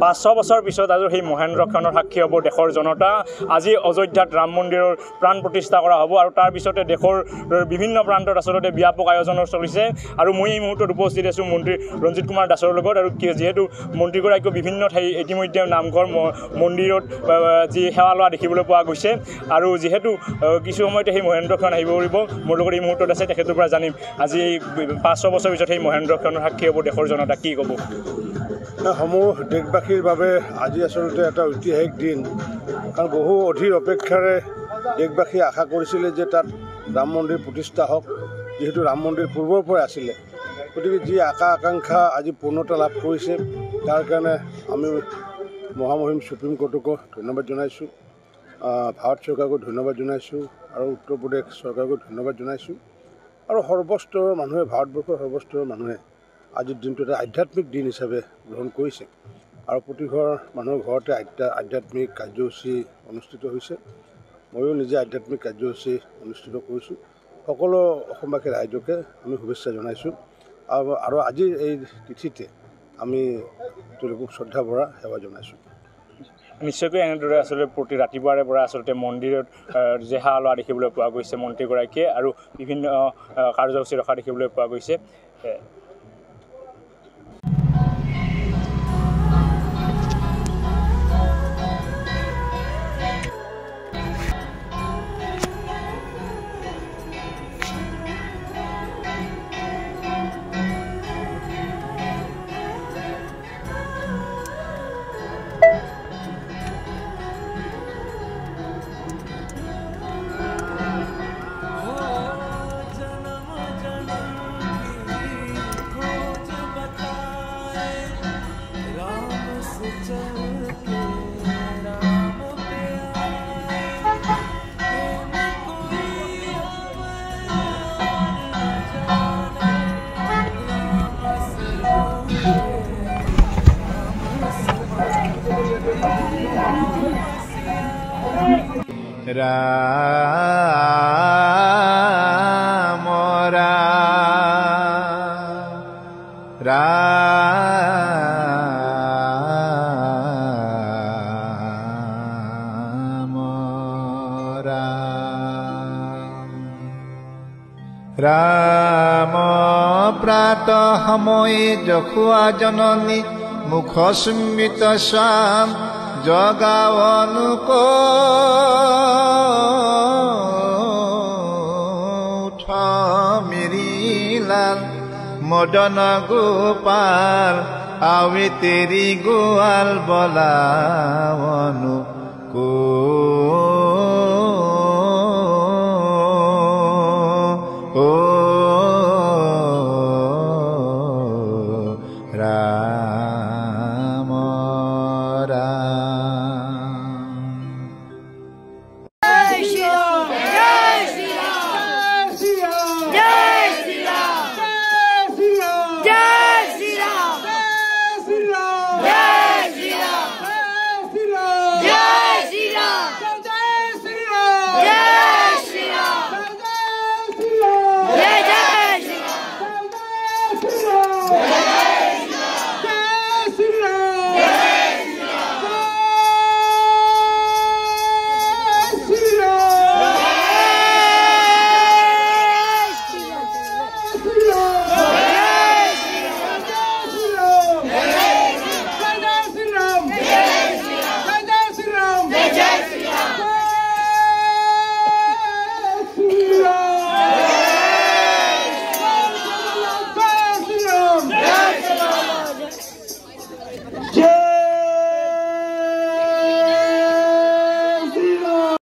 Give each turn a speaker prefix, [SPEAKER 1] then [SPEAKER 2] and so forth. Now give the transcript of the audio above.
[SPEAKER 1] 500 বছৰ পিছত আৰু সেই মহেন্দ্ৰক্ষণৰ সাক্ষী হ'ব দেশৰ জনতা। আজি অযোধ্যাত ৰাম মন্দিৰৰ প্ৰাণ প্ৰতিষ্ঠা কৰা হ'ব আৰু তাৰ পিছতে দেশৰ বিভিন্ন প্ৰান্তত আচলতে ব্যাপক আয়োজনৰ চলিছে। আৰু মই এই মুহূৰ্তত উপস্থিত আছোঁ মন্ত্ৰী ৰঞ্জিত কুমাৰ দাসৰ লগত। আৰু যিহেতু মন্ত্ৰীগৰাকীয়ে বিভিন্ন ঠাই ইতিমধ্যে নামঘৰ মন্দিৰত যি সেৱা লোৱা দেখিবলৈ পোৱা গৈছে আৰু যিহেতু কিছু সময়তে সেই মহেন্দ্ৰক্ষণ আহিব পাৰিব, মোৰ লগত এই মুহূৰ্তত আছে, তেখেতৰ পৰা জানিম আজি এই 500 বছৰ পিছত সেই মহেন্দ্ৰক্ষণৰ সাক্ষী হ'ব দেশৰ জনতা, কি ক'ব?
[SPEAKER 2] সমূহ দেশবাসীৰ বাবে আজি আচলতে এটা ঐতিহাসিক দিন, কাৰণ বহু অধীৰ অপেক্ষাৰে দেশবাসীয়ে আশা কৰিছিলে যে তাত ৰাম মন্দিৰ প্ৰতিষ্ঠা হওক, যিহেতু ৰাম মন্দিৰ পূৰ্বৰ পৰাই আছিলে। গতিকে যি আশা আকাংক্ষা আজি পূৰ্ণতা লাভ কৰিছে, তাৰ কাৰণে আমি মহামহিম সুপ্ৰিম কোৰ্টকো ধন্যবাদ জনাইছোঁ, ভাৰত চৰকাৰকো ধন্যবাদ জনাইছোঁ আৰু উত্তৰ প্ৰদেশ চৰকাৰকো ধন্যবাদ জনাইছোঁ। আৰু সৰ্বস্তৰৰ মানুহে, ভাৰতবৰ্ষৰ সৰ্বস্তৰৰ মানুহে আজিৰ দিনটো এটা আধ্যাত্মিক দিন হিচাপে গ্ৰহণ কৰিছে আৰু প্ৰতিঘৰ মানুহৰ ঘৰতে আধ্যাত্মিক কাৰ্যসূচী অনুষ্ঠিত হৈছে। ময়ো নিজে আধ্যাত্মিক কাৰ্যসূচী অনুষ্ঠিত কৰিছোঁ। সকলো অসমবাসী ৰাইজকে আমি শুভেচ্ছা জনাইছোঁ আৰু আজিৰ এই তিথিতে আমি তেওঁলোকক শ্ৰদ্ধা ভৰা সেৱা জনাইছোঁ।
[SPEAKER 1] নিশ্চয়কৈ এনেদৰে আচলতে প্ৰতি ৰাতিপুৱাৰে পৰা আচলতে মন্দিৰত যে সেৱা লোৱা দেখিবলৈ পোৱা গৈছে মন্ত্ৰীগৰাকীয়ে আৰু বিভিন্ন কাৰ্যসূচী ৰখা দেখিবলৈ পোৱা গৈছে।
[SPEAKER 3] राम राम राम राम प्रातः समये जखुआ जननी मुख स्मित श्याम जगावनु को मेरी लाल मदन गोपाल आवे तेरी गोवाल बोलावनु को